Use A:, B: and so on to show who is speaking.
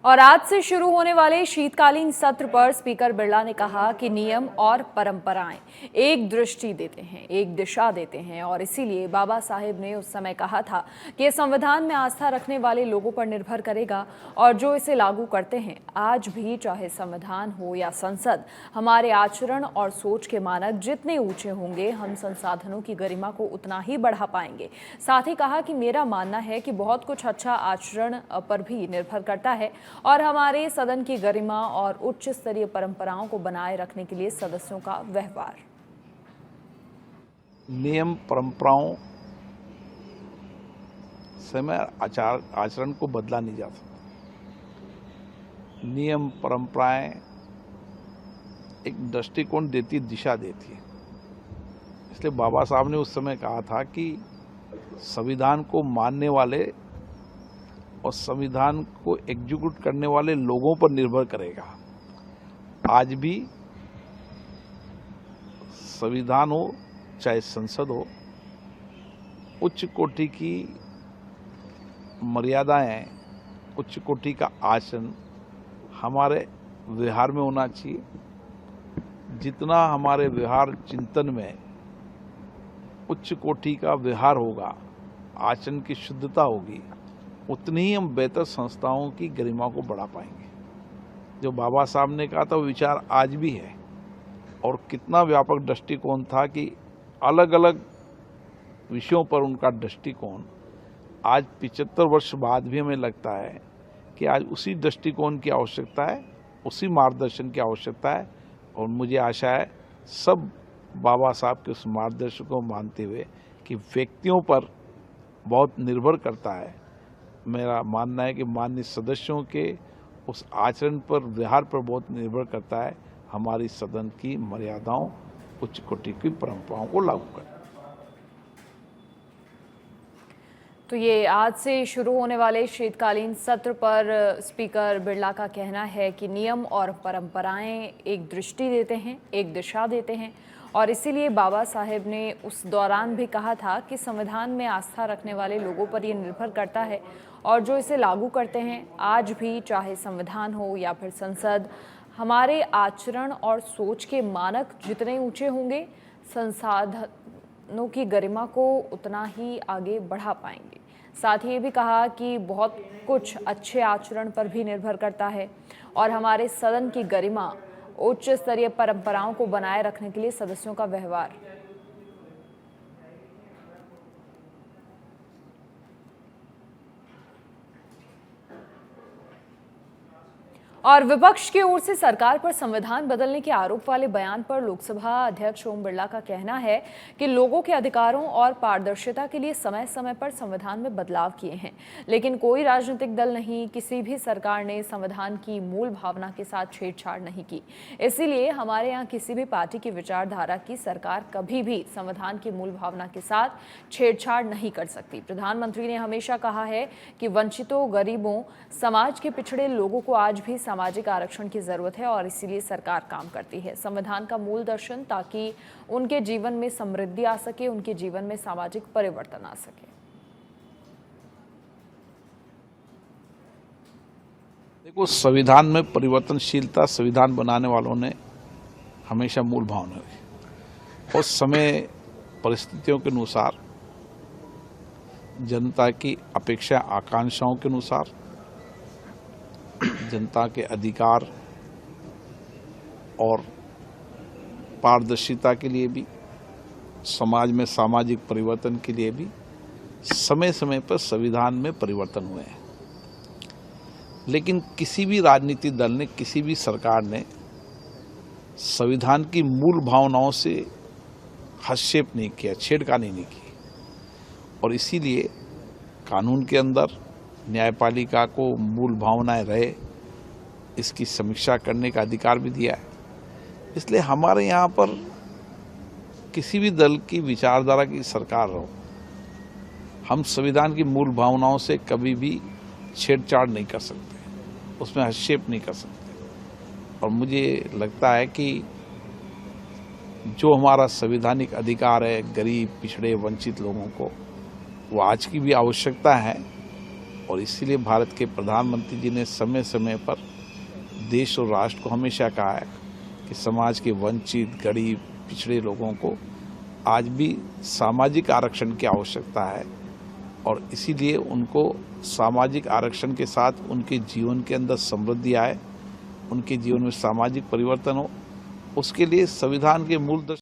A: और आज से शुरू होने वाले शीतकालीन सत्र पर स्पीकर बिरला ने कहा कि नियम और परंपराएं एक दृष्टि देते हैं, एक दिशा देते हैं और इसीलिए बाबा साहेब ने उस समय कहा था कि ये संविधान में आस्था रखने वाले लोगों पर निर्भर करेगा और जो इसे लागू करते हैं। आज भी चाहे संविधान हो या संसद, हमारे आचरण और सोच के मानक जितने ऊंचे होंगे, हम संसाधनों की गरिमा को उतना ही बढ़ा पाएंगे। साथ ही कहा कि मेरा मानना है कि बहुत कुछ अच्छा आचरण पर भी निर्भर करता है और हमारे सदन की गरिमा और उच्च स्तरीय परंपराओं को बनाए रखने के लिए सदस्यों का व्यवहार।
B: नियम परंपराओं से मैं आचरण को बदला नहीं जा सकता। नियम परंपराएं एक दृष्टिकोण देती, दिशा देती है। इसलिए बाबा साहब ने उस समय कहा था कि संविधान को मानने वाले और संविधान को एग्जीक्यूट करने वाले लोगों पर निर्भर करेगा। आज भी संविधान हो चाहे संसद हो, उच्च कोटि की मर्यादाएं, उच्च कोटि का आचरण हमारे व्यवहार में होना चाहिए। जितना हमारे व्यवहार चिंतन में उच्च कोटि का व्यवहार होगा, आचरण की शुद्धता होगी, उतनी ही हम बेहतर संस्थाओं की गरिमा को बढ़ा पाएंगे। जो बाबा साहब ने कहा था वो विचार आज भी है और कितना व्यापक दृष्टिकोण था कि अलग अलग विषयों पर उनका दृष्टिकोण आज 75 वर्ष बाद भी हमें लगता है कि आज उसी दृष्टिकोण की आवश्यकता है, उसी मार्गदर्शन की आवश्यकता है। और मुझे आशा है सब बाबा साहब के उस मार्गदर्शन को मानते हुए कि व्यक्तियों पर बहुत निर्भर करता है। मेरा मानना है कि माननीय सदस्यों के उस आचरण पर, व्यवहार पर बहुत निर्भर करता है हमारी सदन की मर्यादाओं, उच्च कोटि की परंपराओं को लागू करना।
A: तो ये आज से शुरू होने वाले शीतकालीन सत्र पर स्पीकर बिरला का कहना है कि नियम और परंपराएं एक दृष्टि देते हैं, एक दिशा देते हैं और इसीलिए बाबा साहेब ने उस दौरान भी कहा था कि संविधान में आस्था रखने वाले लोगों पर ये निर्भर करता है और जो इसे लागू करते हैं। आज भी चाहे संविधान हो या फिर संसद, हमारे आचरण और सोच के मानक जितने ऊंचे होंगे, संसाधनों की गरिमा को उतना ही आगे बढ़ा पाएंगे। साथ ही ये भी कहा कि बहुत कुछ अच्छे आचरण पर भी निर्भर करता है और हमारे सदन की गरिमा, उच्च स्तरीय परंपराओं को बनाए रखने के लिए सदस्यों का व्यवहार। और विपक्ष की ओर से सरकार पर संविधान बदलने के आरोप वाले बयान पर लोकसभा अध्यक्ष ओम बिरला का कहना है कि लोगों के अधिकारों और पारदर्शिता के लिए समय समय पर संविधान में बदलाव किए हैं, लेकिन कोई राजनीतिक दल नहीं, किसी भी सरकार ने संविधान की मूल भावना के साथ छेड़छाड़ नहीं की। इसीलिए हमारे यहाँ किसी भी पार्टी की विचारधारा की सरकार कभी भी संविधान की मूल भावना के साथ छेड़छाड़ नहीं कर सकती। प्रधानमंत्री ने हमेशा कहा है कि वंचितों, गरीबों, समाज के पिछड़े लोगों को आज भी सामाजिक आरक्षण की जरूरत है और इसीलिए सरकार काम करती है। संविधान का मूल दर्शन, ताकि उनके जीवन में समृद्धि आ सके, उनके जीवन में सामाजिक परिवर्तन आ सके।
B: देखो, संविधान में परिवर्तनशीलता संविधान बनाने वालों ने हमेशा मूल भावना रखी और समय परिस्थितियों के अनुसार, जनता की अपेक्षा आकांक्षाओं के अनुसार, जनता के अधिकार और पारदर्शिता के लिए भी, समाज में सामाजिक परिवर्तन के लिए भी समय समय पर संविधान में परिवर्तन हुए हैं। लेकिन किसी भी राजनीतिक दल ने, किसी भी सरकार ने संविधान की मूल भावनाओं से हस्तक्षेप नहीं किया, छेड़खानी नहीं की और इसीलिए कानून के अंदर न्यायपालिका को मूल भावनाएं रहे, इसकी समीक्षा करने का अधिकार भी दिया है। इसलिए हमारे यहाँ पर किसी भी दल की विचारधारा की सरकार हो, हम संविधान की मूल भावनाओं से कभी भी छेड़छाड़ नहीं कर सकते, उसमें हस्तक्षेप नहीं कर सकते। और मुझे लगता है कि जो हमारा संवैधानिक अधिकार है गरीब, पिछड़े, वंचित लोगों को, वो आज की भी आवश्यकता है और इसीलिए भारत के प्रधानमंत्री जी ने समय समय पर देश और राष्ट्र को हमेशा कहा है कि समाज के वंचित, गरीब, पिछड़े लोगों को आज भी सामाजिक आरक्षण की आवश्यकता है और इसीलिए उनको सामाजिक आरक्षण के साथ उनके जीवन के अंदर समृद्धि आए, उनके जीवन में सामाजिक परिवर्तन हो, उसके लिए संविधान के मूल